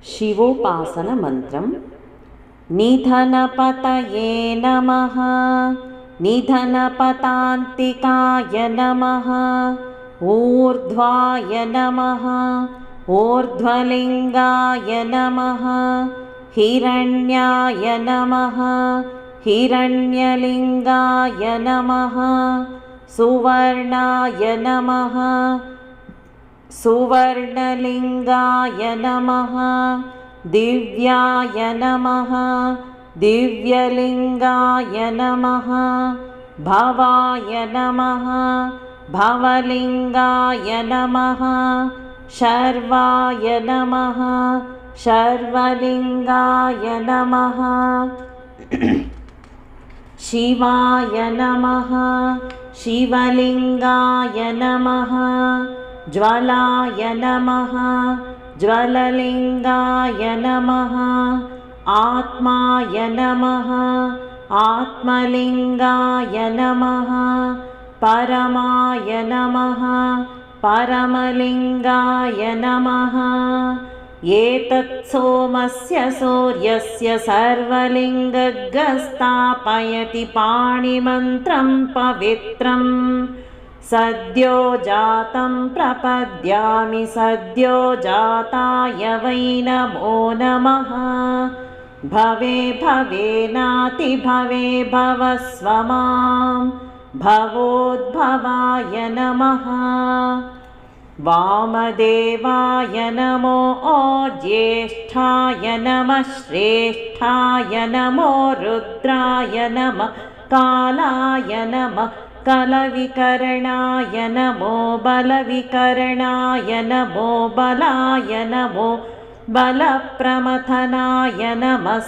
शिवोपासनमन्त्रम्। निधनपतये नमः, निधनपतान्तिकाय नमः, ऊर्ध्वाय नमः, ऊर्ध्वलिङ्गाय नमः, हिरण्याय नमः, हिरण्यलिङ्गाय नमः, सुवर्णाय नमः, सुवर्णलिङ्गाय नमः, दिव्याय नमः, दिव्यलिङ्गाय नमः, भवाय नमः, भवलिङ्गाय नमः, शर्वाय नमः, शर्वलिङ्गाय नमः, शिवाय नमः, शिवलिङ्गाय नमः, ज्वलाय नमः, ज्वललिङ्गाय नमः, आत्माय नमः, आत्मलिङ्गाय नमः, परमाय नमः, परमलिङ्गाय नमः। एतत् सोमस्य सूर्यस्य सर्वलिङ्गस्थापयति पाणिमन्त्रं पवित्रम्। सद्यो जातं प्रपद्यामि, सद्यो जाताय वै नमो नमः। भवे भवेनातिभवे भवस्व मां, भवोद्भवाय नमः। वामदेवाय नमो ज्येष्ठाय नमः, श्रेष्ठाय नमो रुद्राय नमः, कालाय नमः, कलविकरणाय नमो, बलविकरणाय नमो, बलाय नमो, बलप्रमथनाय नमः,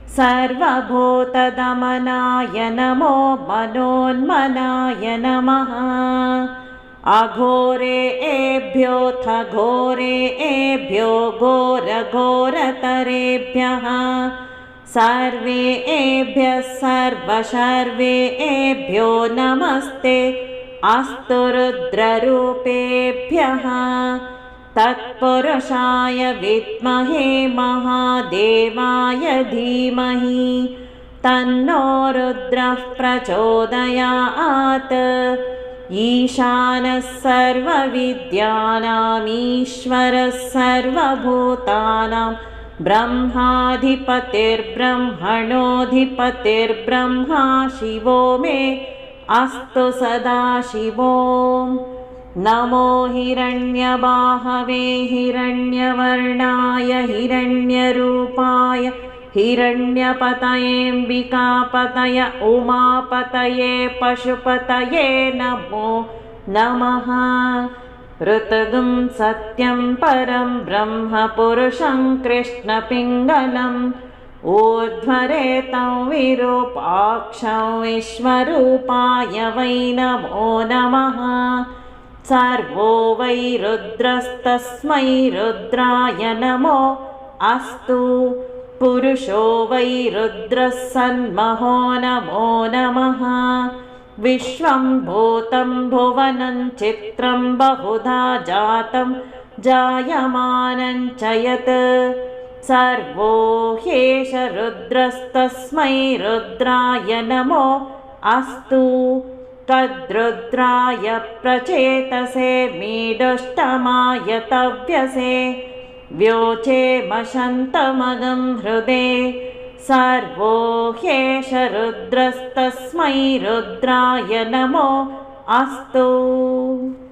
सर्वभूतदमनाय नमो, मनोन्मनाय नमः। अघोरेभ्योऽथ घोरेभ्यो, घोरघोरतरेभ्यः, सर्वेभ्यः सर्वशर्वेभ्यो नमस्ते अस्तु रुद्ररूपेभ्यः। तत्पुरुषाय विद्महे महादेवाय धीमहि, तन्नो रुद्रः प्रचोदयात्। ईशानः सर्वविद्यानाम्, ईश्वरः सर्वभूतानां, ब्रह्माधिपतिर्ब्रह्मणोऽधिपतिर्ब्रह्मा शिवो मे अस्तु सदा शिवो। नमो हिरण्यबाहवे, हिरण्यवर्णाय, हिरण्यरूपाय, हिरण्यपतयेऽम्बिकापतय, उमापतये, पशुपतये नमो नमः। ऋतगुं सत्यं परं ब्रह्म पुरुषं कृष्णपिङ्गलम्, ऊर्ध्वरेतं विरूपाक्षं विश्वरूपाय वै नमो नमः। सर्वो वै रुद्रस्तस्मै रुद्राय नमो अस्तु। पुरुषो वै रुद्रः सन्महो नमो नमः। विश्वं भूतं भुवनं चित्रं बहुधा जातं जायमानं च यत्, सर्वो ह्येष रुद्रस्तस्मै रुद्राय नमो अस्तु। तद्रुद्राय प्रचेतसे मीडुष्टमाय तव्यसे, व्योचेमशन्तमगं हृदे, सर्वो ह्येष रुद्रस्तस्मै रुद्राय नमो अस्तु।